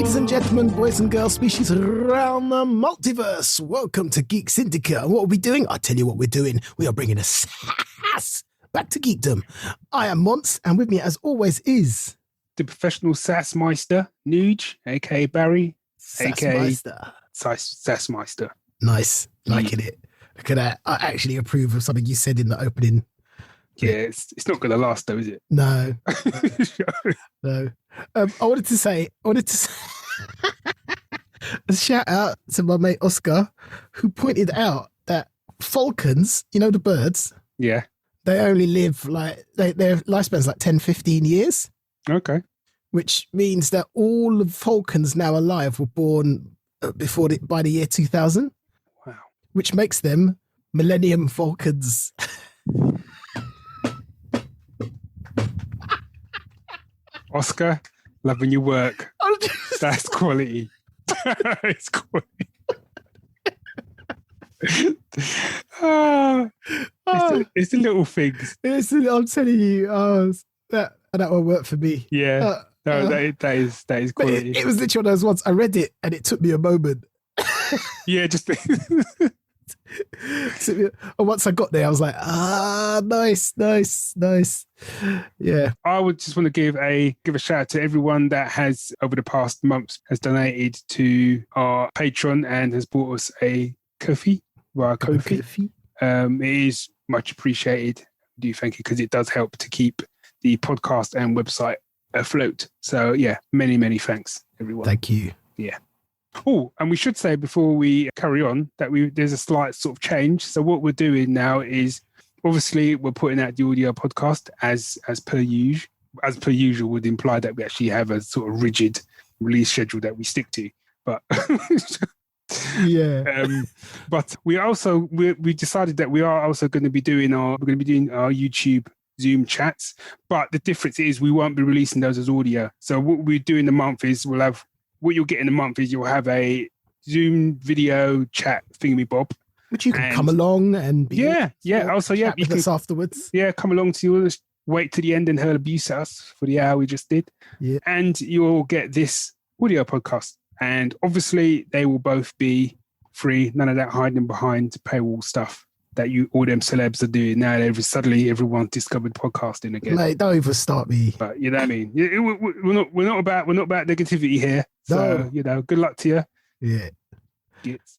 Ladies and gentlemen, boys and girls, species around the multiverse, welcome to Geek Syndicate. And what are we doing? I'll tell you what we're doing. We are bringing a sass back to geekdom. I am Monts, and with me, as always, is... the professional Sassmeister, Nuge, a.k.a. Barry, a.k.a. Sassmeister. Nice. Liking it. Look at that. I actually approve of something you said in the opening. Yeah, it's not going to last though, is it? No. No. I wanted to say a shout out to my mate Oscar, who pointed out that falcons, you know, the birds, Yeah. they only live their lifespan's like 10, 15 years. Okay. Which means that all the falcons now alive were born by the year 2000. Wow. Which makes them Millennium Falcons. Oscar, loving your work. That's quality. It's quality. It's the little things. I'm telling you, that will work for me. Yeah. That is quality. It was literally one of those ones. I read it and it took me a moment. Yeah, just and once I got there, I was like, nice. Yeah. I would just want to give a shout out to everyone that has over the past months has donated to our Patreon and has bought us a coffee via Ko-fi. It is much appreciated. I do thank you because it does help to keep the podcast and website afloat. So yeah, many thanks everyone. Thank you. Yeah. Oh, and we should say before we carry on that there's a slight sort of change. So what we're doing now is obviously we're putting out the audio podcast as per usual. As per usual would imply that we actually have a sort of rigid release schedule that we stick to. But yeah. But we decided that we are also going to be doing our YouTube Zoom chats. But the difference is we won't be releasing those as audio. So what we do in the month is what you'll get in a month is you'll have a Zoom video chat thingamabob. Which you can come along and be Also, yeah, you can us afterwards. Yeah, come along to yours, wait to the end and hurl abuse at us for the hour we just did. Yeah. And you'll get this audio podcast. And obviously they will both be free, none of that hiding behind paywall stuff that all them celebs are doing now. Suddenly everyone's discovered podcasting again. Mate, don't even start me. But you know what I mean? We're not about negativity here. So, good luck to you. Yeah. Yes.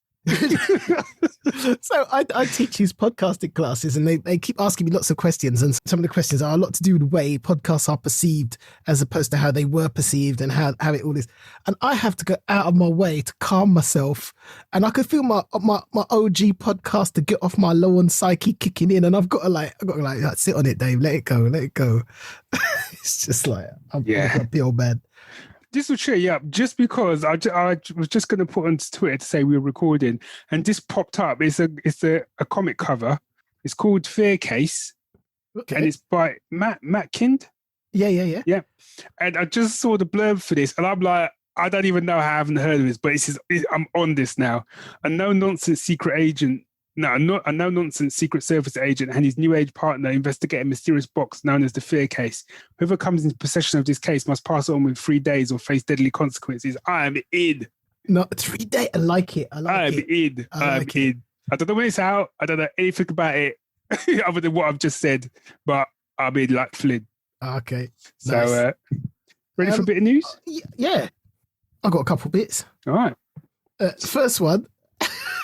So I teach these podcasting classes and they keep asking me lots of questions, and some of the questions are a lot to do with the way podcasts are perceived as opposed to how they were perceived and how it all is. And I have to go out of my way to calm myself, and I can feel my OG podcast to get off my low on psyche kicking in, and I've got to sit on it, Dave, let it go. It's just like I'm a big old man. This will cheer you up just because I was just going to put on Twitter to say we were recording, and this popped up. It's a comic cover. It's called Fear Case, and it's by Matt Kind. Yeah. And I just saw the blurb for this, and I'm like, I don't even know how I haven't heard of this, but I'm on this now. A no-nonsense Secret Service agent and his new age partner investigate a mysterious box known as the Fear Case. Whoever comes into possession of this case must pass it on within 3 days or face deadly consequences. I am in. No, 3 days. I like it. I am in. I don't know when it's out. I don't know anything about it other than what I've just said, but I'm in like Flynn. Okay. So, nice. Ready for a bit of news? Yeah. I've got a couple bits. All right. First one.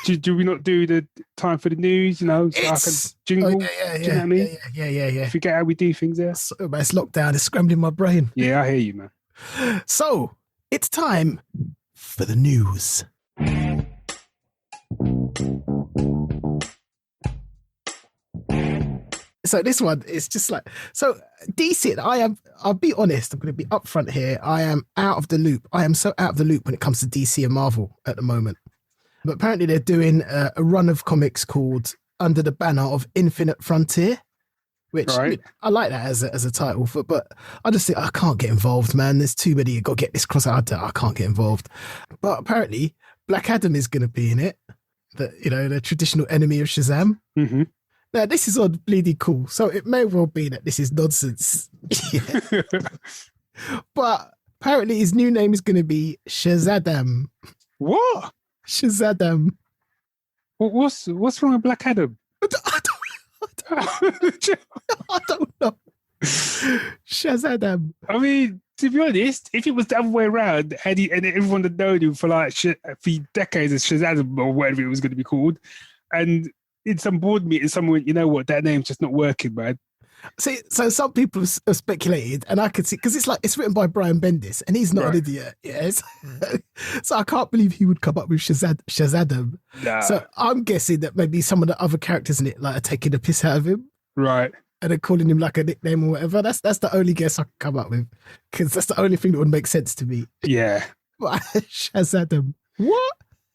Do we not do the time for the news? So I can jingle. Yeah. Do you know what I mean? Yeah. Forget how we do things there. So, it's lockdown. It's scrambling my brain. Yeah, I hear you, man. So it's time for the news. So this one is just like, so DC, I'll be honest, I'm going to be upfront here. I am out of the loop. I am so out of the loop when it comes to DC and Marvel at the moment. But apparently they're doing a run of comics called Under the Banner of Infinite Frontier, which I like that as a title, but I just think I can't get involved, man. There's too many. You've got to get this cross out. I can't get involved. But apparently Black Adam is going to be in it, the traditional enemy of Shazam. Mm-hmm. Now, this is odd, bleedy cool. So it may well be that this is nonsense. But apparently his new name is going to be Shazadam. What? Shazadam. What's wrong with Black Adam? I don't know. Shazadam. I mean, to be honest, if it was the other way around, and everyone had known him for decades as Shazam or whatever it was going to be called, and in some board meeting, someone went, you know what, that name's just not working, man. See, so some people have speculated, and I could see, because it's written by Brian Bendis, and he's not an idiot. Yes, so I can't believe he would come up with Shazadam. Nah. So I'm guessing that maybe some of the other characters in it are taking the piss out of him, right? And they're calling him like a nickname or whatever. That's the only guess I can come up with, because that's the only thing that would make sense to me. Yeah. Shazadam. What?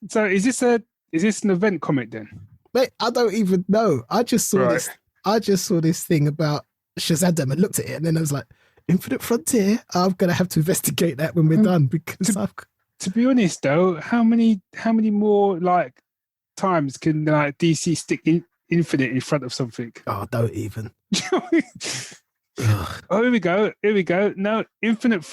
So is this an event comic then? Mate, I don't even know. I just saw this. I just saw this thing about Shazadam and looked at it, and then I was like, Infinite Frontier? I'm going to have to investigate that when we're done, because to be honest though, how many more like times can like DC stick Infinite in front of something? Oh, don't even. Oh, here we go. No, Infinite.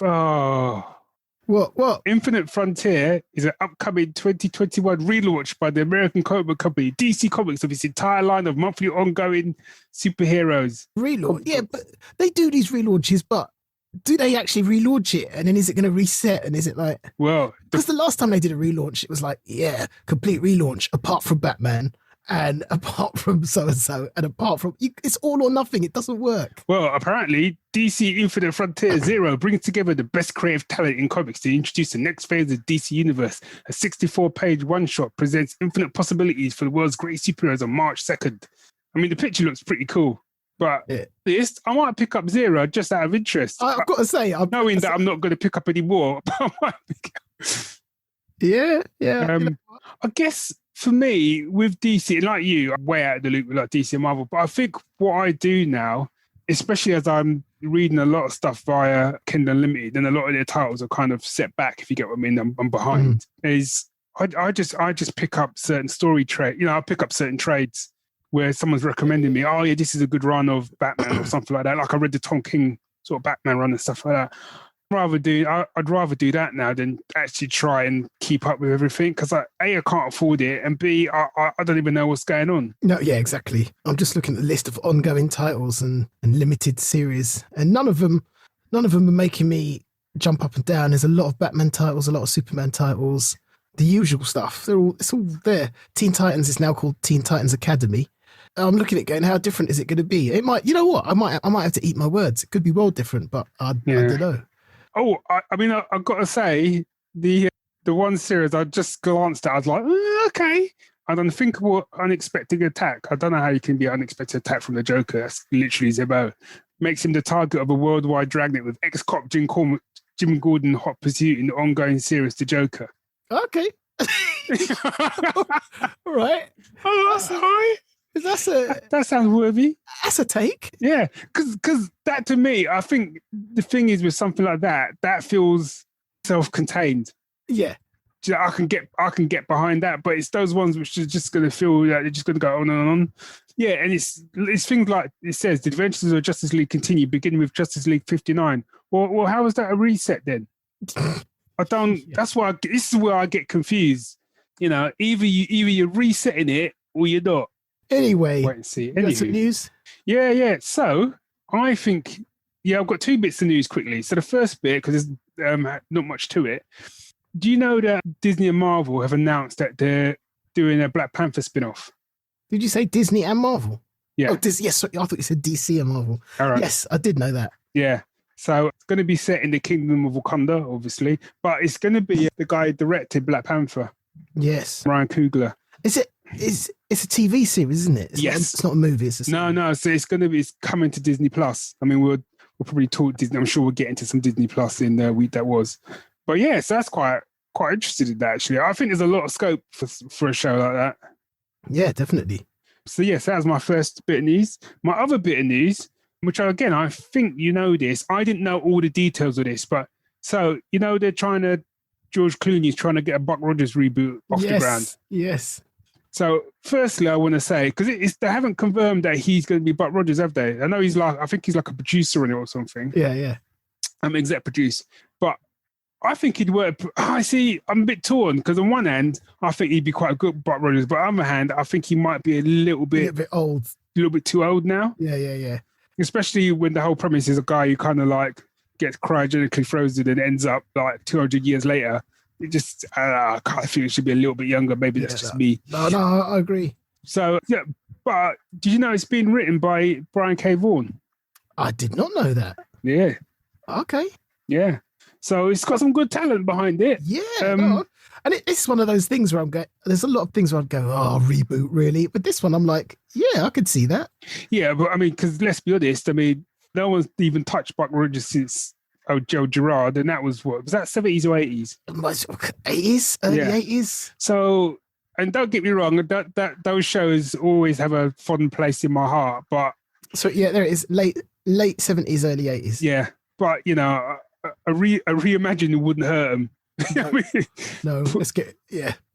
What? Infinite Frontier is an upcoming 2021 relaunch by the American comic book company DC Comics of its entire line of monthly ongoing superheroes. Relaunch? Yeah, but they do these relaunches, but do they actually relaunch it? And then is it going to reset? And is it like... Well... Because the last time they did a relaunch, it was like, yeah, complete relaunch, apart from Batman, and apart from so-and-so, and apart from... It's all or nothing. It doesn't work. Well, apparently, DC Infinite Frontier Zero brings together the best creative talent in comics to introduce the next phase of DC Universe. A 64-page one-shot presents infinite possibilities for the world's greatest superheroes on March 2nd. I mean, the picture looks pretty cool. But this, I might pick up Zero just out of interest. I've got to say... knowing that I'm not going to pick up any more. I might pick up. Yeah. I guess... For me, with DC, like you, I'm way out of the loop with like DC and Marvel. But I think what I do now, especially as I'm reading a lot of stuff via Kindle Unlimited, and a lot of their titles are kind of set back, if you get what I mean, I'm behind, is I just pick up certain story trade. I pick up certain trades where someone's recommending me, oh yeah, this is a good run of Batman or something like that. Like I read the Tom King sort of Batman run and stuff like that. I'd rather do that now than actually try and keep up with everything, because A, I can't afford it, and B, I don't even know what's going on. No, yeah, exactly. I'm just looking at the list of ongoing titles and limited series, and none of them are making me jump up and down. There's a lot of Batman titles, a lot of Superman titles, the usual stuff. It's all there. Teen Titans is now called Teen Titans Academy. I'm looking at going, how different is it going to be? It might, you know what? I might have to eat my words. It could be well different, but I don't know. Oh, I mean, I've got to say, the one series I just glanced at, I was like, okay. An unthinkable, unexpected attack. I don't know how you can be an unexpected attack from the Joker. That's literally Zebo. Makes him the target of a worldwide dragnet with ex-cop Jim Gordon hot pursuit in the ongoing series The Joker. Okay. All right. Oh, that's all right. That sounds worthy. That's a take. Yeah, because that to me, I think the thing is with something like that feels self-contained. Yeah, I can get behind that, but it's those ones which are just going to feel like they're just going to go on and on. Yeah, and it's things like it says the adventures of Justice League continue, beginning with Justice League 59. Well, how is that a reset then? I don't. Yeah. That's why this is where I get confused. Either you're resetting it or you're not. Anyway, wait and see. You got some news? Yeah. So I think, I've got two bits of news quickly. So the first bit, because there's not much to it. Do you know that Disney and Marvel have announced that they're doing a Black Panther spin-off? Did you say Disney and Marvel? Yeah. Oh, yes. Sorry, I thought you said DC and Marvel. All right. Yes, I did know that. Yeah. So it's going to be set in the Kingdom of Wakanda, obviously, but it's going to be the guy who directed Black Panther. Yes. Ryan Coogler. It's a TV series, isn't it? It's not a movie. It's no. So it's coming to Disney Plus. I mean, we'll probably talk Disney. I'm sure we'll get into some Disney Plus in the week that was. But yeah, so that's quite interested in that, actually. I think there's a lot of scope for a show like that. Yeah, definitely. So yes, that was my first bit of news. My other bit of news, which I think you know this. I didn't know all the details of this, but so George Clooney's trying to get a Buck Rogers reboot off the ground. Yes. So firstly, I want to say, because they haven't confirmed that he's going to be Buck Rogers, have they? I know I think he's like a producer on it or something. Yeah. Exec produce. But I think he'd work. I see. I'm a bit torn because on one hand, I think he'd be quite a good Buck Rogers, but on the other hand, I think he might be a little bit old, a little bit too old now. Yeah. Especially when the whole premise is a guy who kind of like gets cryogenically frozen and ends up like 200 years later. It just, I kind of feel it should be a little bit younger. Maybe that's just me. No, I agree. So yeah, but did you know it's been written by Brian K. Vaughan? I did not know that. Yeah. Okay. Yeah. So it's got some good talent behind it. Yeah. And it's one of those things where I'm going, there's a lot of things where I'd go, oh, reboot, really? But this one, I'm like, yeah, I could see that. Yeah, but I mean, because let's be honest, I mean, no one's even touched Buck Rogers since Joe Girard, and that was what? Was that 70s or 80s? 80s? Early 80s? So, and don't get me wrong, those shows always have a fond place in my heart, but... So, yeah, there it is, late 70s, early 80s. Yeah, but, you know, a reimagining wouldn't hurt them. No, let's get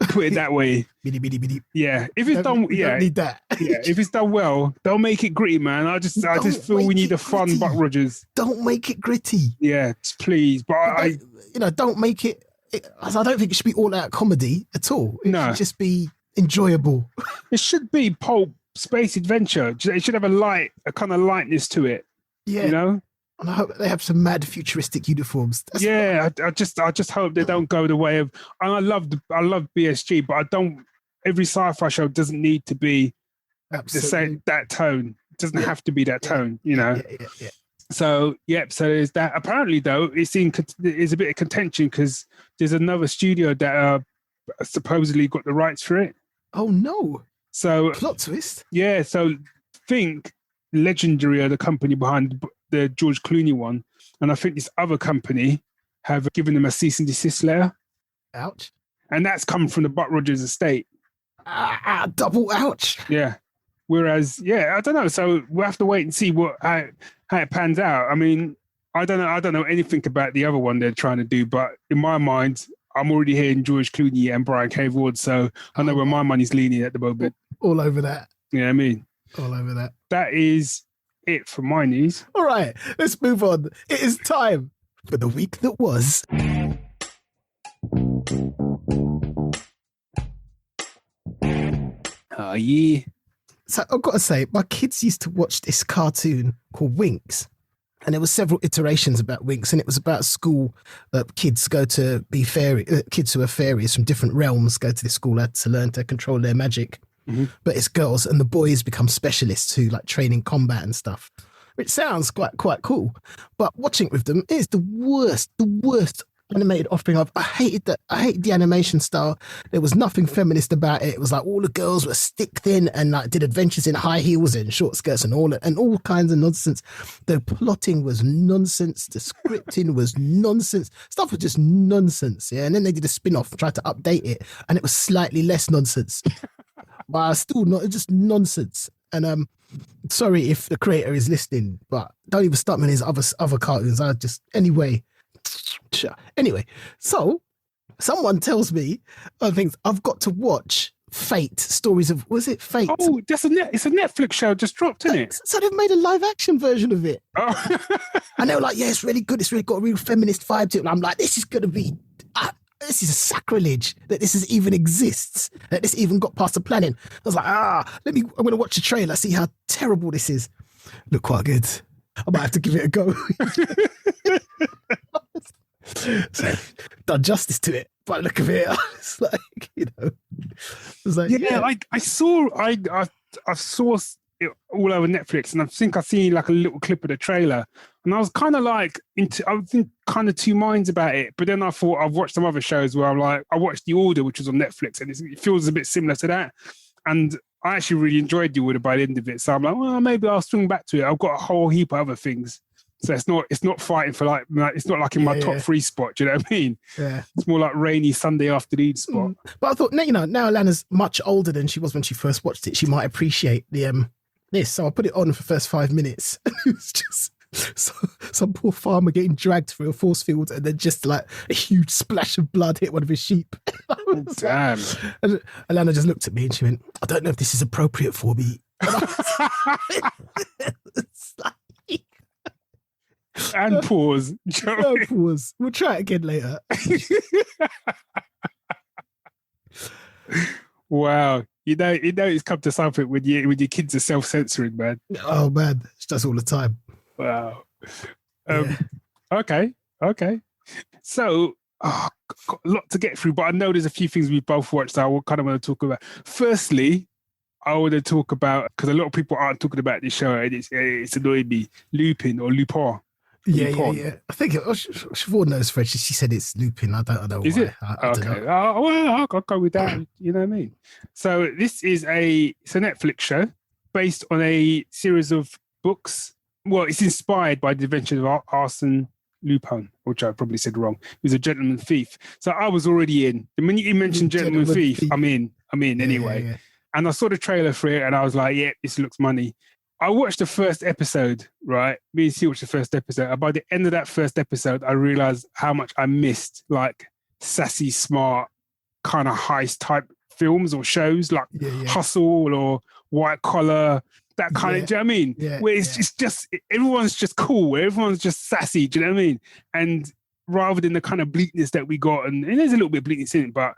put it that way. Bitty. Yeah, if it's done, don't need that. Yeah, if it's done well, don't make it gritty, man. I just feel we need a fun Buck Rogers. Don't make it gritty. Yeah, please. But don't make it. I don't think it should be all out comedy at all. It should just be enjoyable. It should be pulp space adventure. It should have a kind of lightness to it. Yeah, you know. And I hope they have some mad futuristic uniforms. I just hope they don't go the way of. And I love BSG, but I don't. Every sci-fi show doesn't need to be the same that tone. It doesn't have to be that tone, you know. Yeah. So so there's that. Apparently, though, it's a bit of contention because there's another studio that supposedly got the rights for it. Oh no! So plot twist. Yeah. So think Legendary are the company behind the George Clooney one, and I think this other company have given them a cease and desist letter. Ouch! And that's come from the Buck Rogers estate. Double ouch! Yeah. Whereas, I don't know. So we'll have to wait and see how it pans out. I mean, I don't know anything about the other one they're trying to do, but in my mind, I'm already hearing George Clooney and Brian K. Vaughan, so I know where my money's leaning at the moment. All over that. Yeah, I mean, all over that. That is it for my news. All right, let's move on. It is time for the week that was. Oh, yeah. So I've got to say, my kids used to watch this cartoon called Winx. And there were several iterations about Winx, and it was about school that kids go to be kids who are fairies from different realms go to this school to learn to control their magic. Mm-hmm. But it's girls, and the boys become specialists who like train in combat and stuff, which sounds quite cool. But watching it with them is the worst animated offspring of. I hated the animation style. There was nothing feminist about it. It was like all the girls were stick thin and like did adventures in high heels and short skirts and all kinds of nonsense. The plotting was nonsense. The scripting was nonsense. Stuff was just nonsense. Yeah, and then they did a spin-off, tried to update it, and it was slightly less nonsense. But still not just nonsense. And sorry if the creator is listening, but don't even start me on his other cartoons. Anyway, so someone tells me, I think I've got to watch Fate, stories of, was it Fate? Oh, it's a Netflix show just dropped, isn't it? So they've made a live action version of it. Oh. And they were like, yeah, it's really good. It's really got a real feminist vibe to it. And I'm like, this is going to be, this is a sacrilege that this even exists, that this even got past the planning. I was like, I'm going to watch the trailer, see how terrible this is. Look quite good. I might have to give it a go. So, done justice to it by the look of it. It's like, I saw it all over Netflix, and I think I seen like a little clip of the trailer, and I was kind of like kind of two minds about it. But then I thought I've watched some other shows where I'm like, I watched The Order, which was on Netflix, and it feels a bit similar to that, and I actually really enjoyed The Order by the end of it. So I'm like, well, maybe I'll swing back to it. I've got a whole heap of other things. So it's not fighting for like it's not like in my top 3 spot. Do you know what I mean? Yeah. It's more like rainy Sunday afternoon spot. But I thought, now Alana's much older than she was when she first watched it. She might appreciate this. So I put it on for the first 5 minutes. It was just some poor farmer getting dragged through a force field, and then just like a huge splash of blood hit one of his sheep. Damn. And Alana just looked at me and she went, I don't know if this is appropriate for me. It's like, And pause. No pause. We'll try it again later. Wow. You know it's come to something when your kids are self-censoring, man. Oh man, she does all the time. Wow. Okay. So, got a lot to get through, but I know there's a few things we both watched that I kind of want to talk about. Firstly, I want to talk about, because a lot of people aren't talking about this show, and it's annoying me, Lupin or Lupin. Yeah. I think Siobhan knows French. She said it's Lupin. I don't know. Is why. it? I Okay. don't know. Well, I'll go with that. You know what I mean? So this is it's a Netflix show based on a series of books. Well, it's inspired by the adventures of Arsène Lupin, which I probably said wrong. He was a gentleman thief. So I was already in. The minute you mentioned gentleman thief, I'm in anyway. Yeah. And I saw the trailer for it and I was like, yeah, this looks money. I watched the first episode, right? Me and C watched the first episode. And by the end of that first episode, I realized how much I missed like sassy, smart, kind of heist type films or shows like Hustle or White Collar, that kind of, do you know what I mean? Yeah, where it's just, everyone's just cool, where everyone's just sassy, do you know what I mean? And rather than the kind of bleakness that we got, and there's a little bit of bleakness in it, but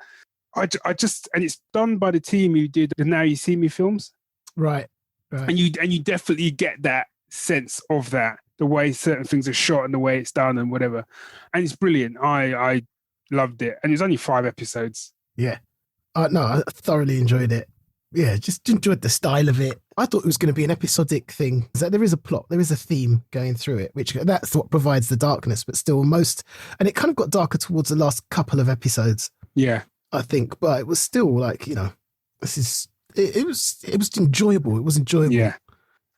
I just, and it's done by the team who did the Now You See Me films. Right. And you definitely get that sense of that, the way certain things are shot and the way it's done and whatever. And it's brilliant. I loved it. And it's only 5 episodes. Yeah. No, I thoroughly enjoyed it. Yeah, just enjoyed the style of it. I thought it was going to be an episodic thing. That there is a plot, there is a theme going through it, which that's what provides the darkness, but still and it kind of got darker towards the last couple of episodes. Yeah. I think, but it was still like, it was enjoyable. It was enjoyable. Yeah.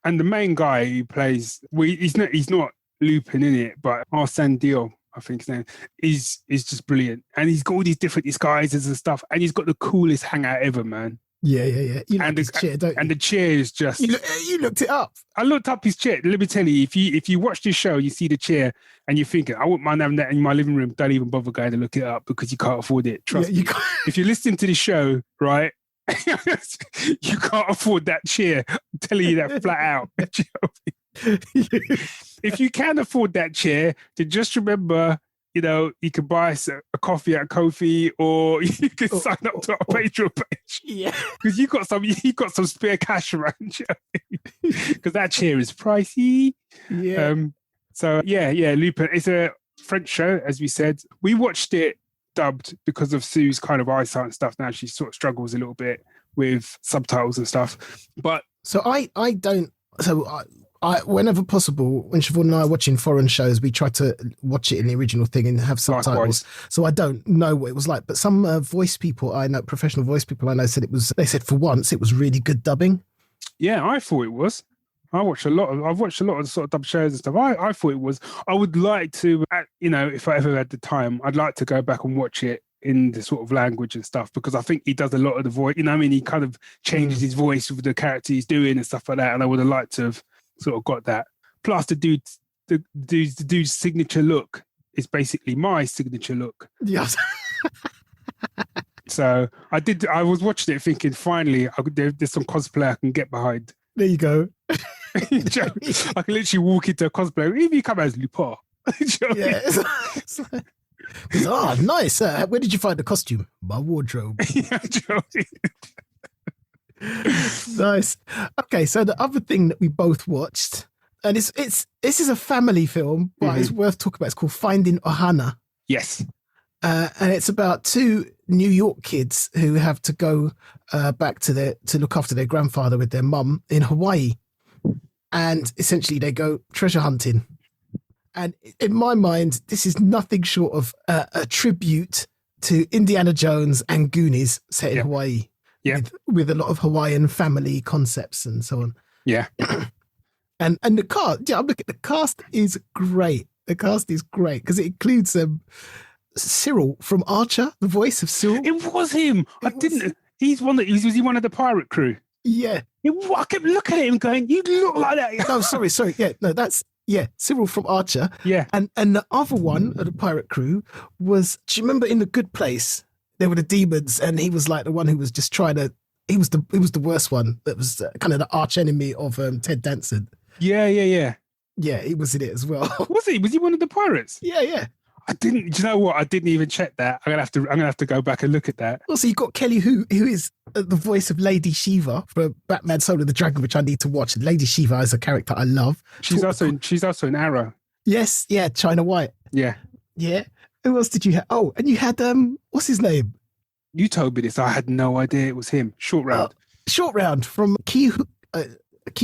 And the main guy who plays, he's not Lupin in it, but Arsène Diop, I think his name, is just brilliant. And he's got all these different disguises and stuff, and he's got the coolest hangout ever, man. Yeah. You like his chair, don't you? And the chair is just... You looked it up. I looked up his chair. Let me tell you, if you watch this show, you see the chair, and you're thinking, I wouldn't mind having that in my living room. Don't even bother going to look it up because you can't afford it. Trust me. If you're listening to the show, right, you can't afford that chair. I'm telling you that flat out. If you can afford that chair, then just remember, you can buy a coffee at Ko-fi, or you can sign up to our Patreon page. Yeah, because you got some spare cash around you. Because that chair is pricey. Yeah. So Lupin. It's a French show, as we said. We watched it dubbed because of Sue's kind of eyesight and stuff. Now she sort of struggles a little bit with subtitles and stuff. But so I whenever possible, when Siobhan and I are watching foreign shows, we try to watch it in the original thing and have subtitles. Likewise. So I don't know what it was like. But some voice people I know, professional voice people I know, they said for once it was really good dubbing. Yeah, I thought it was. I've watched a lot of sort of dub shows and stuff. I thought it was. I would like to, if I ever had the time, I'd like to go back and watch it in the sort of language and stuff, because I think he does a lot of the voice. He kind of changes his voice with the character he's doing and stuff like that. And I would have liked to have sort of got that. Plus the dude's signature look is basically my signature look. Yes. So I was watching it thinking, finally, there's some cosplay I can get behind. There you go. I can literally walk into a cosplay, even you come as Lupin. Yeah. Nice. Where did you find the costume? My wardrobe. Nice. Okay, so the other thing that we both watched, and this is a family film, but it's worth talking about. It's called Finding Ohana. Yes. And it's about 2 New York kids who have to go back to look after their grandfather with their mum in Hawaii. And essentially they go treasure hunting. And in my mind, this is nothing short of a tribute to Indiana Jones and Goonies set in Hawaii. Yeah. With a lot of Hawaiian family concepts and so on. Yeah. And the cast, I'm looking, the cast is great. The cast is great because it includes Cyril from Archer, the voice of Cyril. It was him. He's one that was he one of the pirate crew? Yeah. I kept looking at him going, you look like that. No, sorry. Yeah, no, that's Cyril from Archer. Yeah. And the other one of the pirate crew was, do you remember in The Good Place? There were the demons, and he was like the one who was just trying to. He was the worst one. That was kind of the arch enemy of Ted Danson. Yeah. Yeah, he was in it as well. Was he? Was he one of the pirates? Yeah. I didn't. Do you know what? I didn't even check that. I'm gonna have to go back and look at that. Also, you've got Kelly, who is the voice of Lady Shiva for Batman: Soul of the Dragon, which I need to watch. Lady Shiva is a character I love. She's also in Arrow. Yes, yeah, China White. Yeah. Who else did you have? Oh, and you had what's his name? You told me this. I had no idea it was him. Short Round. Short Round from Ki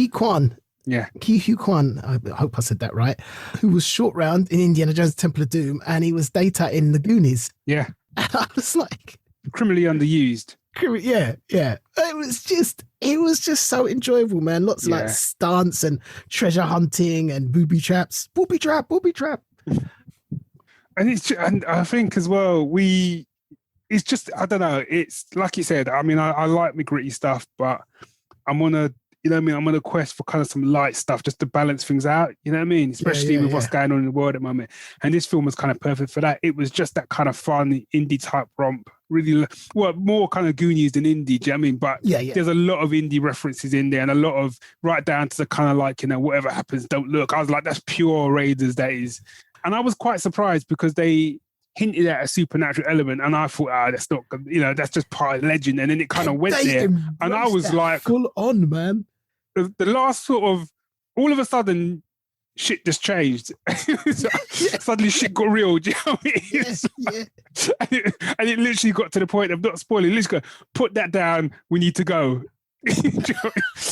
Kwan. Yeah. Ki Hu Kwan. I hope I said that right. Who was Short Round in Indiana Jones: Temple of Doom, and he was Data in the Goonies. Yeah. And I was like, criminally underused. Yeah. It was just so enjoyable, man. Lots of like stunts and treasure hunting and booby traps. Booby trap. And I think as well, it's just, I don't know. It's like you said, I mean, I like my gritty stuff, but I'm on a, you know what I mean? I'm on a quest for kind of some light stuff just to balance things out. You know what I mean? Especially with what's going on in the world at the moment. And this film was kind of perfect for that. It was just that kind of fun indie type romp. Really, well, more kind of Goonies than indie. Do you know what I mean? But there's a lot of indie references in there and a lot of right down to the kind of like, you know, whatever happens, don't look. I was like, that's pure Raiders, that is. And I was quite surprised because they hinted at a supernatural element, and I thought, that's not, you know, that's just part of legend. And then it kind of went there, and I was like, full on, man. The last sort of, all of a sudden, shit just changed. Suddenly, shit got real. Do you know what I mean? And it literally got to the point of not spoiling. Let's go. Put that down. We need to go.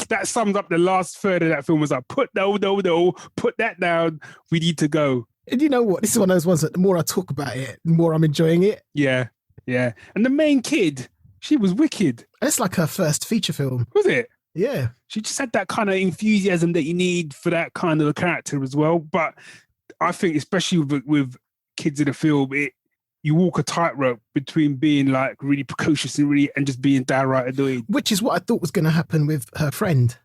That sums up the last third of that film. Was like, put that down. We need to go. And you know what? This is one of those ones that the more I talk about it, the more I'm enjoying it. Yeah. And the main kid, she was wicked. It's like her first feature film. Was it? Yeah. She just had that kind of enthusiasm that you need for that kind of a character as well. But I think, especially with kids in the film, you walk a tightrope between being like really precocious and just being downright annoying. Which is what I thought was going to happen with her friend,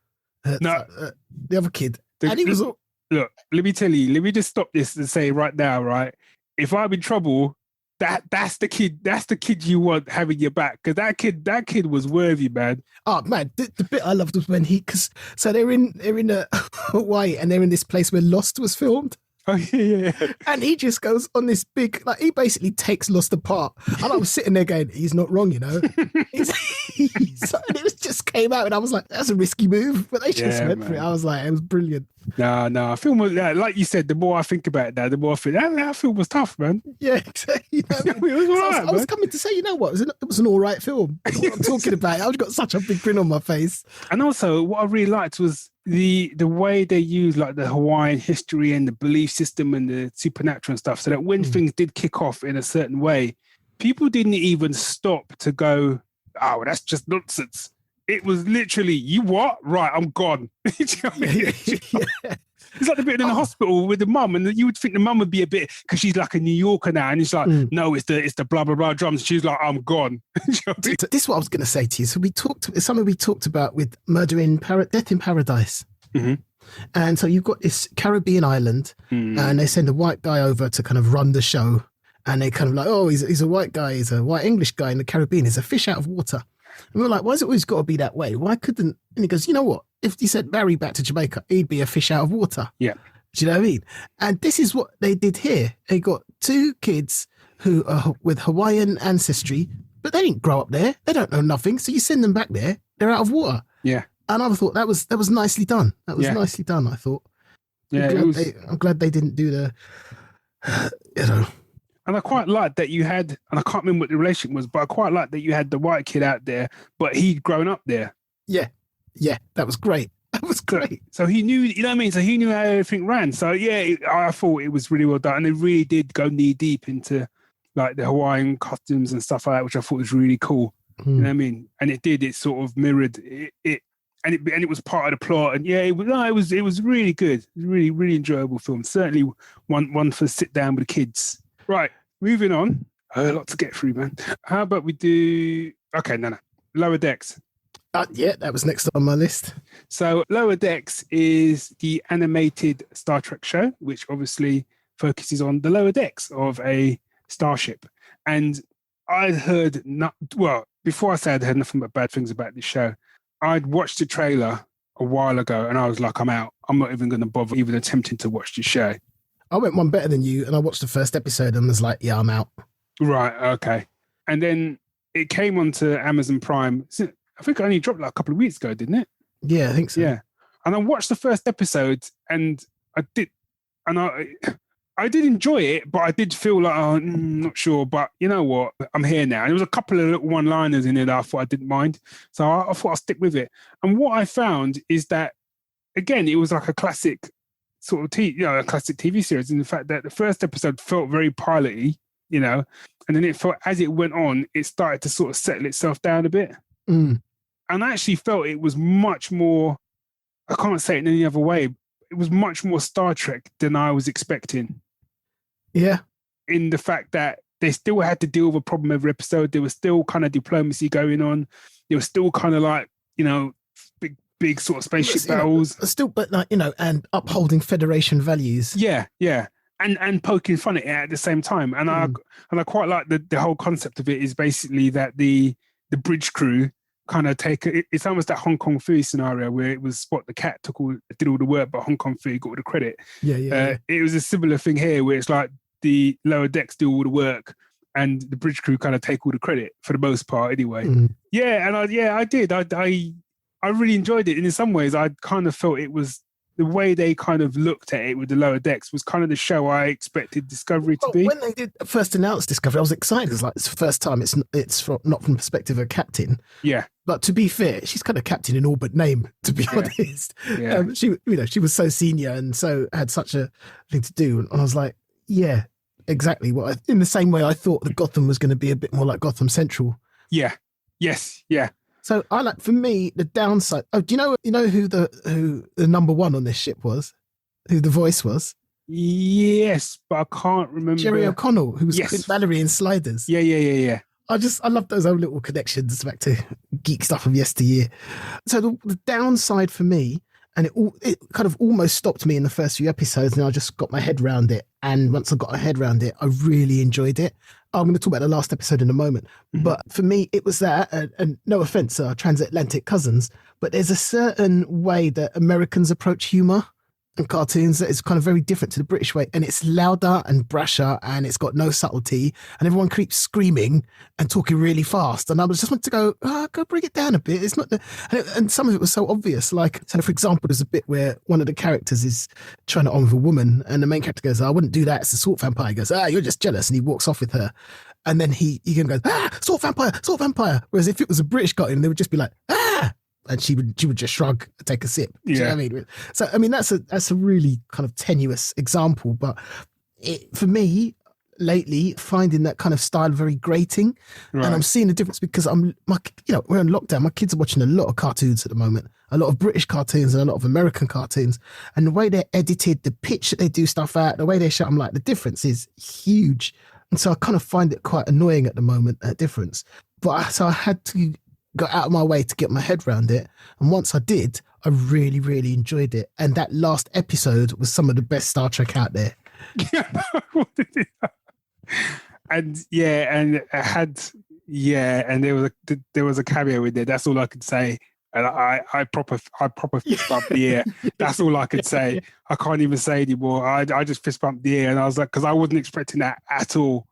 the other kid. And he was all... Look, let me tell you, let me just stop this and say right now, right? If I'm in trouble, that's the kid you want having your back, because that kid was worthy, man. Oh man, the bit I loved was when so they're in Hawaii and they're in this place where Lost was filmed. Oh yeah. And he just goes on this big, like, he basically takes Lost apart. And I was sitting there going, he's not wrong, you know. And it just came out, and I was like, that's a risky move, but they just went for it. I was like, it was brilliant. No, a film was, like you said, the more I think about it now, the more I think that film was tough, man. Yeah, exactly. You know, it was all right, I was coming to say, you know what, it was an all right film. That's what I'm talking about. I've got such a big grin on my face. And also, what I really liked was the way they used like the Hawaiian history and the belief system and the supernatural and stuff, so that when things did kick off in a certain way, people didn't even stop to go, oh, that's just nonsense. It was literally, you what? Right, I'm gone. You know what I mean? It's like the bit in the hospital with the mum, and you would think the mum would be a bit, because she's like a New Yorker now, and it's like, no, it's the blah blah blah drums. She's like, I'm gone. You know what I mean? This is what I was going to say to you. So it's something we talked about with Death in Paradise. Mm-hmm. And so you've got this Caribbean island, and they send a white guy over to kind of run the show, and they kind of like, oh, he's a white guy, he's a white English guy in the Caribbean, he's a fish out of water. And we're like, why has it always got to be that way? Why couldn't... And he goes, you know what? If he said Barry back to Jamaica, he'd be a fish out of water. Yeah. Do you know what I mean? And this is what they did here. They got two kids who are with Hawaiian ancestry, but they didn't grow up there. They don't know nothing. So you send them back there, they're out of water. Yeah. And I thought that was nicely done. That was nicely done, I thought. Yeah, I'm glad they didn't do the, you know... And I quite liked that you had, and I can't remember what the relationship was, but I quite liked that you had the white kid out there, but he'd grown up there. Yeah, that was great. That was great. So he knew, you know what I mean? So he knew how everything ran. So yeah, I thought it was really well done. And they really did go knee deep into like the Hawaiian costumes and stuff like that, which I thought was really cool. You know what I mean? And it sort of mirrored it. And it was part of the plot. And yeah, it was really good. It was really, really enjoyable film. Certainly one for sit down with the kids. Right, moving on. A lot to get through, man. How about we do... Okay, no. Lower Decks. Yeah, that was next on my list. So Lower Decks is the animated Star Trek show, which obviously focuses on the lower decks of a starship. And I'd heard... before I say I'd heard nothing but bad things about this show, I'd watched the trailer a while ago, and I was like, I'm out. I'm not even going to bother even attempting to watch the show. I went one better than you, and I watched the first episode and was like, yeah, I'm out. Right, okay. And then it came onto Amazon Prime. I think it only dropped like a couple of weeks ago, didn't it? Yeah, I think so. Yeah. And I watched the first episode, and I did enjoy it, but I did feel like, not sure. But you know what? I'm here now. And there was a couple of little one-liners in it that I thought I didn't mind. So I thought I'll stick with it. And what I found is that, again, it was like a classic sort of a classic TV series, in the fact that the first episode felt very pilot-y, and then it felt, as it went on, it started to sort of settle itself down a bit. Mm. And I actually felt it was much more, I can't say it in any other way, it was much more Star Trek than I was expecting. Yeah. In the fact that they still had to deal with a problem every episode. There was still kind of diplomacy going on. There was still kind of like, big sort of spaceship battles. Still, but like, and upholding Federation values. Yeah, yeah. And poking fun at it at the same time. And I quite like the whole concept of it is basically that the bridge crew kind of it's almost that Hong Kong Foo scenario where it was Spot the cat did all the work, but Hong Kong Foo got all the credit. Yeah. It was a similar thing here where it's like the lower decks do all the work and the bridge crew kind of take all the credit for the most part anyway. Yeah, and I did. I really enjoyed it. And in some ways I kind of felt it was the way they kind of looked at it with the lower decks was kind of the show I expected Discovery to be. When they did first announce Discovery, I was excited. It's like, it's the first time it's not from the perspective of a captain. Yeah. But to be fair, she's kind of captain in all but name, to be honest. Yeah. She was so senior and so had such a thing to do. And I was like, yeah, exactly. In the same way I thought that Gotham was going to be a bit more like Gotham Central. Yeah. Yes. Yeah. So for me, the downside. Oh, do you know who the number one on this ship was? Who the voice was? Yes, but I can't remember. Jerry O'Connell, who was Clint Valerie in Sliders. Yeah. I love those old little connections back to geek stuff of yesteryear. So the downside for me, and it kind of almost stopped me in the first few episodes, and I just got my head around it. And once I got my head around it, I really enjoyed it. I'm going to talk about the last episode in a moment. Mm-hmm. But for me, it was that, and no offense, transatlantic cousins, but there's a certain way that Americans approach humor and cartoons that is kind of very different to the British way. And it's louder and brasher, and it's got no subtlety, and everyone keeps screaming and talking really fast. And I was just wanted to go bring it down a bit. It's not and some of it was so obvious. Like, so for example, there's a bit where one of the characters is trying to on with a woman, and the main character goes, I wouldn't do that. It's a salt vampire. He goes, you're just jealous. And he walks off with her. And then he goes, salt vampire. Whereas if it was a British cartoon, they would just be like, and she would just shrug and take a sip. Do you know what I mean? So I mean that's a really kind of tenuous example, but for me lately, finding that kind of style very grating, and I'm seeing the difference because we're in lockdown. My kids are watching a lot of cartoons at the moment, a lot of British cartoons and a lot of American cartoons, and the way they're edited, the pitch that they do stuff at, the way they shout, I'm like, the difference is huge, and so I kind of find it quite annoying at the moment, that difference. But I had to got out of my way to get my head around it. And once I did, I really, really enjoyed it. And that last episode was some of the best Star Trek out there. And it had, and there was a cameo in there. That's all I could say. And I proper fist bumped the air. That's all I could say. I can't even say anymore. I just fist bumped the air, and I was like, because I wasn't expecting that at all.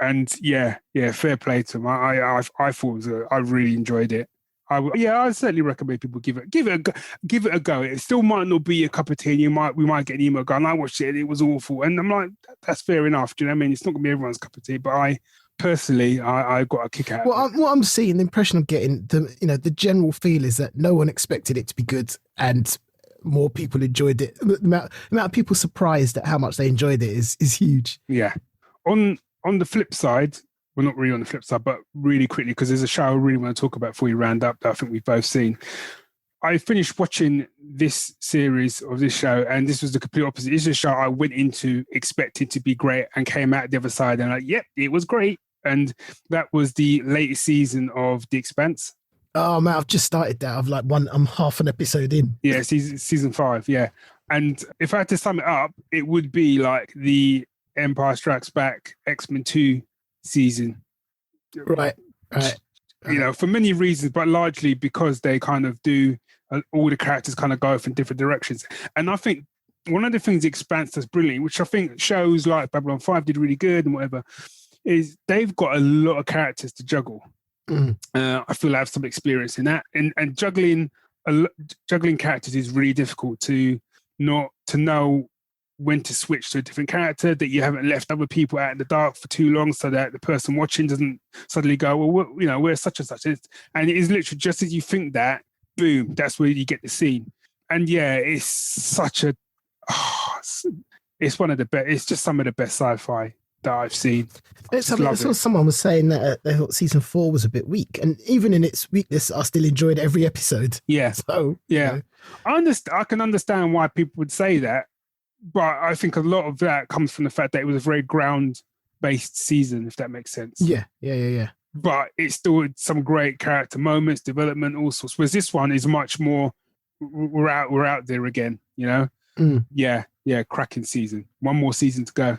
And fair play to him. I thought I really enjoyed it. I certainly recommend people give it a go. It still might not be a cup of tea. And we might get an email going, I watched it and it was awful. And I'm like, that's fair enough. Do you know what I mean? It's not gonna be everyone's cup of tea, but I personally got a kick out. Well, what I'm seeing, the impression I'm getting, the general feel is that no one expected it to be good, and more people enjoyed it. The amount of people surprised at how much they enjoyed it is huge. Yeah. On the flip side, well, not really on the flip side, but really quickly, because there's a show I really want to talk about before we round up that I think we've both seen. I finished watching this series of this show, and this was the complete opposite. This is a show I went into expecting to be great and came out the other side and yep, it was great. And that was the latest season of The Expanse. Oh man, I've just started that. I'm half an episode in. Yeah, season 5, yeah. And if I had to sum it up, it would be like the Empire Strikes Back X-Men 2 season. Right. For many reasons, but largely because they kind of do all the characters kind of go off in different directions. And I think one of the things The Expanse does brilliantly, which I think shows like Babylon 5 did really good and whatever, is they've got a lot of characters to juggle. I feel I have some experience in that. And juggling characters is really difficult to know when to switch to a different character, that you haven't left other people out in the dark for too long so that the person watching doesn't suddenly go, well, we're such and such. And it is literally just as you think that, boom, that's where you get the scene. And yeah, it's such a, it's one of the best, it's just some of the best sci-fi that I've seen. I saw someone was saying that they thought season 4 was a bit weak, and even in its weakness, I still enjoyed every episode. Yeah. So yeah, I can understand why people would say that, but I think a lot of that comes from the fact that it was a very ground-based season, if that makes sense. Yeah. But it's still some great character moments, development, all sorts. Whereas this one is much more, we're out there again, you know? Yeah, cracking season. One more season to go.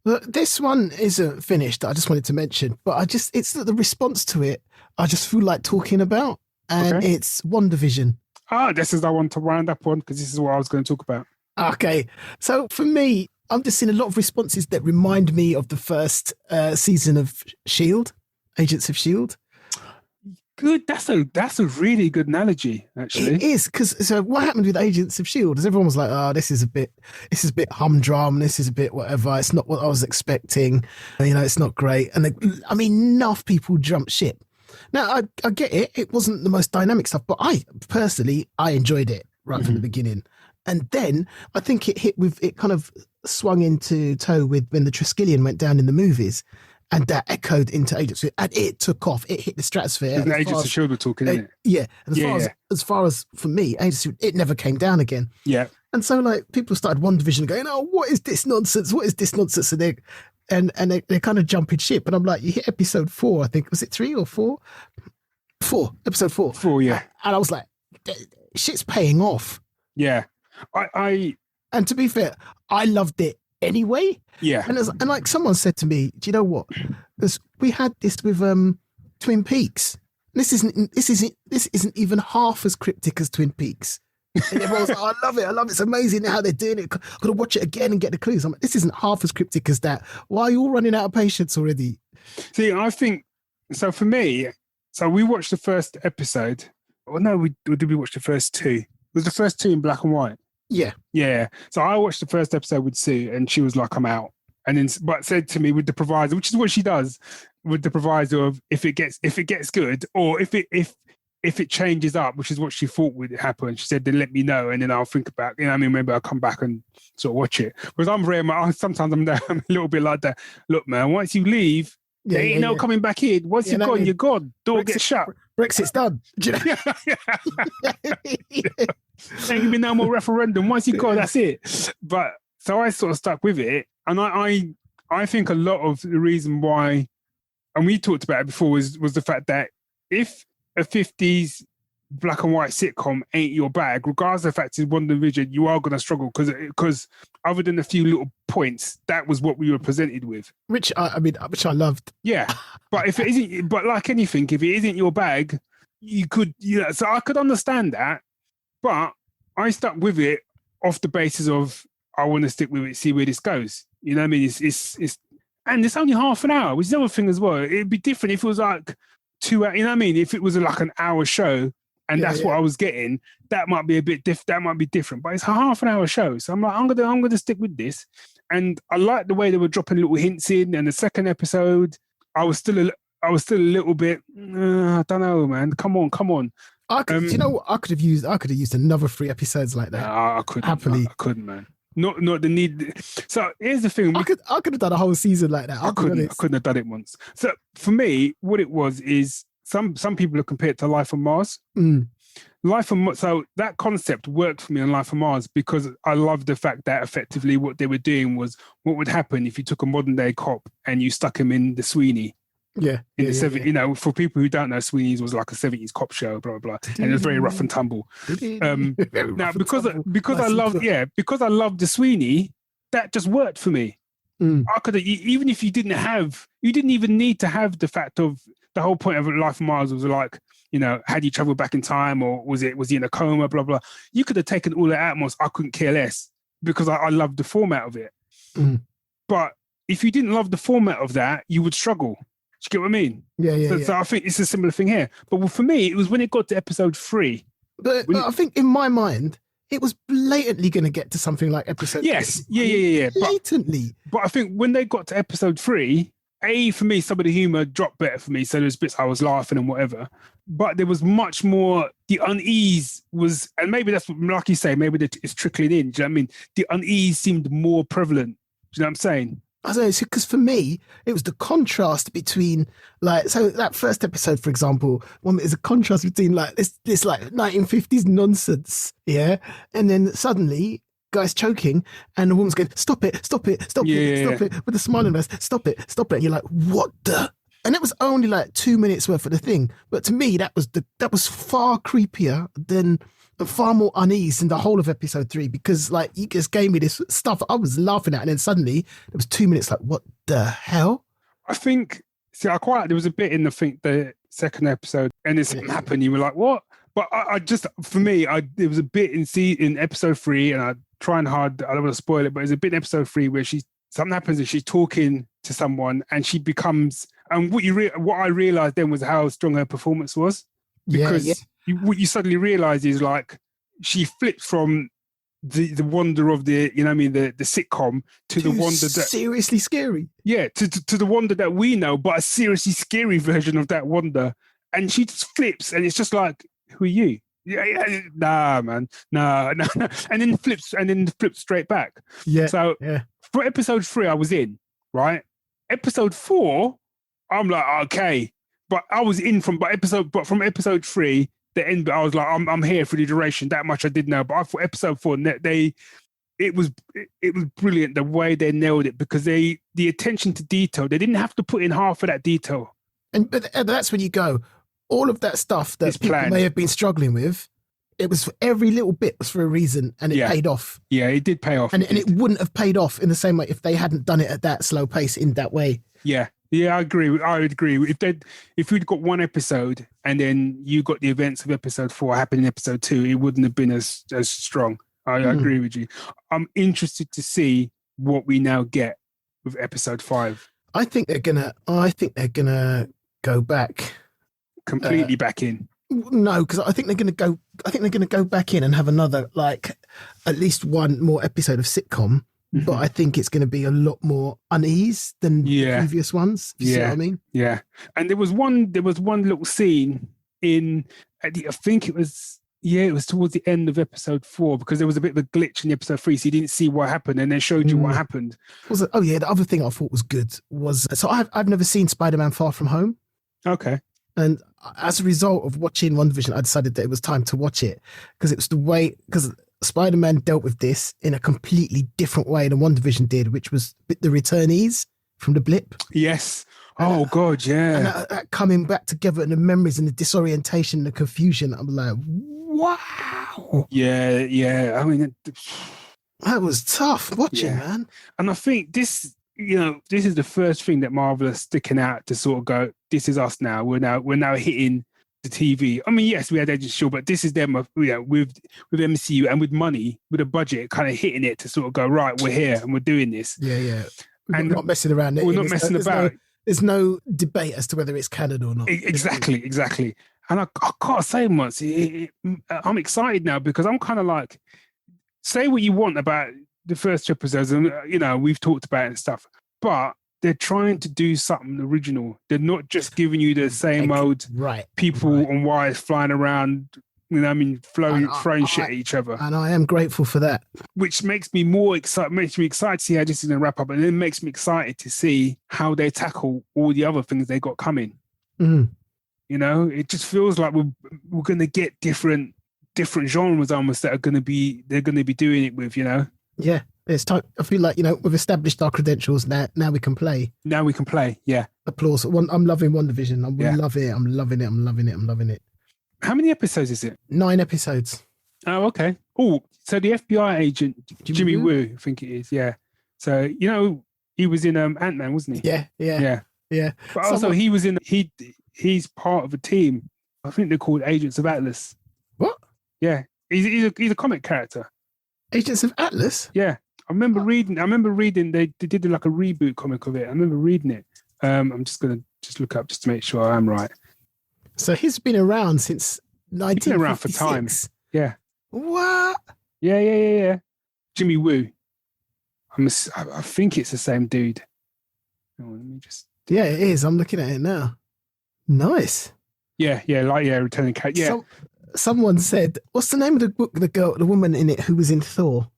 Well, this one isn't finished. I just wanted to mention, but it's the response to it. I just feel like talking about, and it's WandaVision. This is I want to round up on, because this is what I was going to talk about. Okay, so for me, I'm just seeing a lot of responses that remind me of the first season of S.H.I.E.L.D., Agents of S.H.I.E.L.D. Good. That's a really good analogy, actually. It is, because so what happened with Agents of S.H.I.E.L.D. is everyone was like, this is a bit humdrum, this is a bit whatever, it's not what I was expecting, it's not great. And enough people jumped ship. Now, I get it, it wasn't the most dynamic stuff, but I personally enjoyed it right from the beginning. And then I think it kind of swung into tow with when the Triskelion went down in the movies, and that echoed into Agents of S.H.I.E.L.D., and it took off. It hit the stratosphere. And Agents of S.H.I.E.L.D. were talking, isn't it? Yeah. And as far as for me, Agents of S.H.I.E.L.D., it never came down again. Yeah. And so people started WandaVision going, what is this nonsense? What is this nonsense? And they're kind of jumping ship. And I'm like, you hit episode 4, I think. Was it 3 or 4? 4. Episode 4. 4, yeah. And I was like, shit's paying off. Yeah. And to be fair, I loved it anyway. Yeah. And like someone said to me, do you know what? Because we had this with Twin Peaks. This isn't even half as cryptic as Twin Peaks. And everyone's like, I love it. It's amazing how they're doing it. I've got to watch it again and get the clues. I'm like, this isn't half as cryptic as that. Why are you all running out of patience already? See, I think, so for me, we watched the first episode. Or no, did we watch the first 2? Was the first 2 in black and white? Yeah. Yeah. So I watched the first episode with Sue, and she was like, I'm out. And then, but said to me with the proviso, which is what she does, with the proviso of if it gets good, or if it changes up, which is what she thought would happen. She said, then let me know, and then I'll think about, maybe I'll come back and sort of watch it. Because sometimes I'm a little bit like that. Look, man, once you leave, there ain't no coming back in. Once you're gone, you're gone. Door gets shut. Brexit's done. Do you know? Ain't gonna be no more referendum. Once you go, that's it. But so I sort of stuck with it, and I think a lot of the reason why, and we talked about it before, was the fact that if a 50s black and white sitcom ain't your bag, regardless of the fact it's WandaVision, you are gonna struggle because other than a few little points, that was what we were presented with. Which I loved. Yeah, but if it isn't, but like anything, if it isn't your bag, you could, so I could understand that. But I stuck with it off the basis of I want to stick with it, see where this goes. You know what I mean? It's and it's only half an hour, which is the other thing as well. It'd be different if it was like 2 hours. You know what I mean? If it was like an hour show and that's what I was getting, that might be a bit that might be different. But it's a half an hour show, so I'm like, I'm gonna stick with this. And I like the way they were dropping little hints in. And the second episode, I was still a little bit. I don't know, man. Come on. I could, you know what? I could have used another 3 episodes like that. I couldn't. Happily. I couldn't, man. Not the need. So here's the thing. I could have done a whole season like that. I couldn't have done it once. So for me, what it was is some people have compared it to Life on Mars. So that concept worked for me on Life on Mars because I love the fact that effectively what they were doing was what would happen if you took a modern day cop and you stuck him in the Sweeney. Yeah. In the 70s, for people who don't know, Sweeney's was like a 70s cop show, blah, blah, blah. And it was very rough and tumble. Now, because I loved the Sweeney, that just worked for me. I could have, even if you didn't even need to have the fact of the whole point of Life on Mars was like, had he traveled back in time, or was he in a coma, blah, blah. You could have taken all that out, most. I couldn't care less because I loved the format of it. Mm. But if you didn't love the format of that, you would struggle. Do you get what I mean? Yeah. So I think it's a similar thing here. But for me, it was when it got to episode 3. But I think in my mind, it was blatantly going to get to something like episode 3. Yes, yeah. Blatantly. But I think when they got to episode 3, for me, some of the humor dropped better for me. So there's bits I was laughing and whatever. But there was much more, the unease was, and maybe that's what, like you say, maybe it's trickling in. Do you know what I mean? The unease seemed more prevalent. Do you know what I'm saying? I don't know, because for me, it was the contrast between, like, so that first episode, for example, one is a contrast between like this like 1950s nonsense, yeah, and then suddenly guy's choking and the woman's going, stop it, with a smile on her face, stop it. And you're like, what the? And it was only like 2 minutes worth of the thing, but to me that was far creepier than. Far more unease in the whole of episode 3, because like you just gave me this stuff I was laughing at, and then suddenly there was 2 minutes like, what the hell? I think, I quite like, there was a bit in the second episode, and then something happened, you were like, what? But I just, for me, there was a bit in episode 3, and I'm trying hard, I don't want to spoil it, but there's a bit in episode 3 where something happens and she's talking to someone and she becomes, and what I realized then was how strong her performance was, because what you suddenly realize is like she flips from the wonder of the, you know what I mean, the sitcom to the wonder that seriously scary. Yeah, to the wonder that we know, but a seriously scary version of that wonder. And she just flips, and it's just like, who are you? Yeah, nah, man, nah. And then flips straight back. Yeah. So for episode 3, I was in, right? Episode 4, I'm like, okay. But I was in from episode 3, the end, I was like, I'm here for the duration. That much I did know. But I thought episode 4, it was brilliant the way they nailed it, because the attention to detail, they didn't have to put in half of that detail. But that's when you go, all of that stuff that people may have been struggling with, it was for every little bit was for a reason, and it paid off. Yeah, it did pay off. And it wouldn't have paid off in the same way if they hadn't done it at that slow pace in that way. Yeah. Yeah, I agree. I would agree. If we'd got one episode and then you got the events of episode 4 happen in episode 2, it wouldn't have been as strong. I agree with you. I'm interested to see what we now get with episode 5. I think they're gonna go back completely back in. No, because I think they're gonna go back in and have another, like, at least one more episode of sitcom. But I think it's going to be a lot more unease than the previous ones. You see what I mean? Yeah. And there was one little scene I think it was towards the end of episode 4, because there was a bit of a glitch in episode 3, so you didn't see what happened, and they showed you what happened. The other thing I thought was good was, so I've never seen Spider-Man Far From Home. Okay. And as a result of watching WandaVision, I decided that it was time to watch it, because it was because Spider-Man dealt with this in a completely different way than WandaVision did, which was the returnees from the blip. Yes. Oh, God, yeah. And that coming back together, and the memories and the disorientation and the confusion. I'm like, wow. Yeah. I mean, that was tough watching, man. And I think this is the first thing that Marvel is sticking out to sort of go, this is us now. We're now hitting the TV. I mean, yes, we had Agents of S.H.I.E.L.D., but this is them, with MCU and with money, with a budget, kind of hitting it to sort of go, right, we're here and we're doing this. Yeah. We're not messing around. We're not messing about. There's no debate as to whether it's canon or not. Exactly. And I can't say much. I'm excited now, because I'm kind of like, say what you want about the first 2 episodes, and we've talked about it and stuff, but they're trying to do something original. They're not just giving you the same old people on wires flying around, throwing shit at each other. And I am grateful for that. Which makes me excited to see how this is going to wrap up, and then makes me excited to see how they tackle all the other things they got coming. Mm. It just feels like we're going to get different genres almost they're going to be doing it with. Yeah. It's time. I feel like, we've established our credentials. Now we can play. Yeah. Applause. I'm loving WandaVision. I'm loving it. How many episodes is it? 9 episodes. Oh, okay. Oh, so the FBI agent, Jimmy Woo, I think it is. Yeah. So, he was in Ant-Man, wasn't he? Yeah. But also he was he's part of a team I think they're called Agents of Atlas. What? Yeah, he's a comic character. Agents of Atlas? Yeah, I remember reading. They did like a reboot comic of it. I remember reading it. I'm just gonna look up just to make sure I am right. So he's been around since 1956. He's been around for time. Yeah. What? Yeah. Jimmy Woo. I think it's the same dude. Oh, let me just. Yeah, it is. I'm looking at it now. Nice. Yeah, returning character. Yeah. Someone said, what's the name of the book? The woman in it who was in Thor,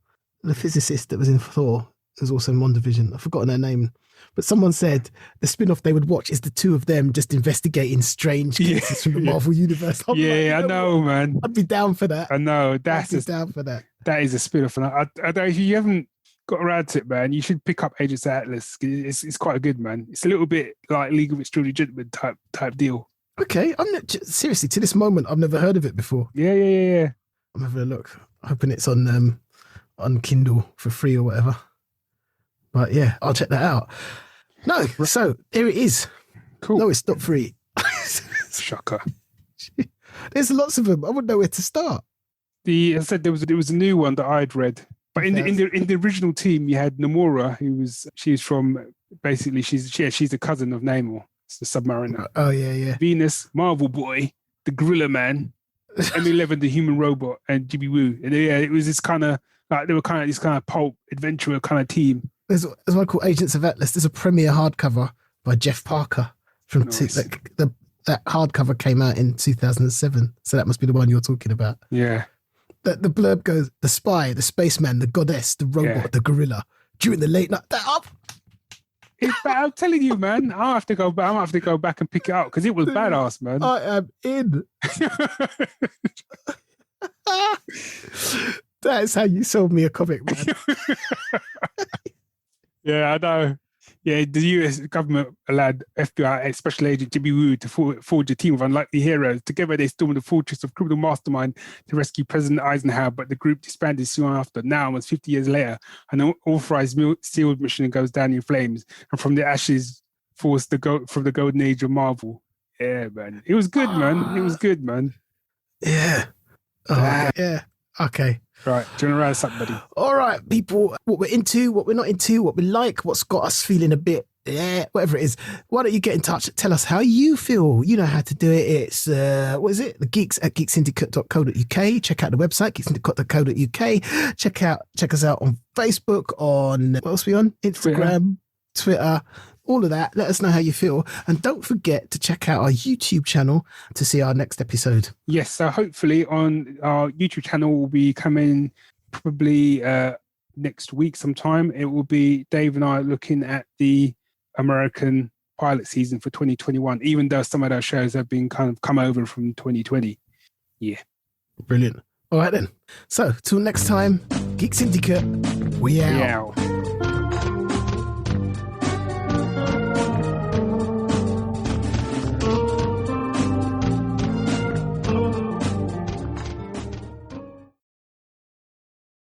the physicist that was in Thor, who's also in WandaVision. I've forgotten her name. But someone said the spin-off they would watch is the two of them just investigating strange cases from the Marvel universe. I know, man. I'd be down for that. I know. Down for that. That is a spin-off. And I don't, if you haven't got around to it, man, you should pick up Agents of Atlas. It's quite good, man. It's a little bit like League of Extraordinary Gentlemen type deal. Okay. Seriously, to this moment, I've never heard of it before. Yeah. I'm having a look. Hoping it's on Kindle for free or whatever. But yeah, I'll check that out. No, so here it is. Cool. No, it's not free. Shocker. There's lots of them. I wouldn't know where to start. I said there was a new one that I'd read, but in the original team you had Nomura, she's from basically she's the cousin of Namor. It's the Submariner. Oh yeah. Venus, Marvel Boy, the Gorilla Man, M11, the Human Robot, and Jimmy Woo. And it was this kind of like they were kind of this kind of pulp adventurer kind of team. There's one called Agents of Atlas. There's a premiere hardcover by Jeff Parker from nice. That hardcover came out in 2007. So that must be the one you're talking about. Yeah. The blurb goes: the spy, the spaceman, the goddess, the robot, the gorilla. During the late night. I'm telling you, man. I'll have to go back and pick it up because it was badass, man. I am in. That's how you sold me a comic, man. Yeah, I know. Yeah, the US government allowed FBI Special Agent Jimmy Woo to forge a team of unlikely heroes. Together, they stormed the fortress of criminal mastermind to rescue President Eisenhower, but the group disbanded soon after. Now, almost 50 years later, an unauthorized sealed mission goes down in flames, and from the ashes falls from the golden age of Marvel. Yeah, man. It was good, man. It was good, man. Yeah. Oh, yeah. Okay. Right. Do you want to round us up, buddy? All right, people. What we're into, what we're not into, what we like, what's got us feeling a bit, whatever it is. Why don't you get in touch? Tell us how you feel. You know how to do it. It's, what is it? The Geeks at geeksyndicate.co.uk. Check out the website, geeksyndicate.co.uk. Check us out on Facebook, on, what else are we on? Instagram, Twitter. All of that. Let us know how you feel. And don't forget to check out our YouTube channel to see our next episode. Yes. So hopefully on our YouTube channel will be coming probably next week sometime. It will be Dave and I looking at the American pilot season for 2021, even though some of those shows have been kind of come over from 2020. Yeah. Brilliant. All right then. So till next time, Geek Syndicate, we out.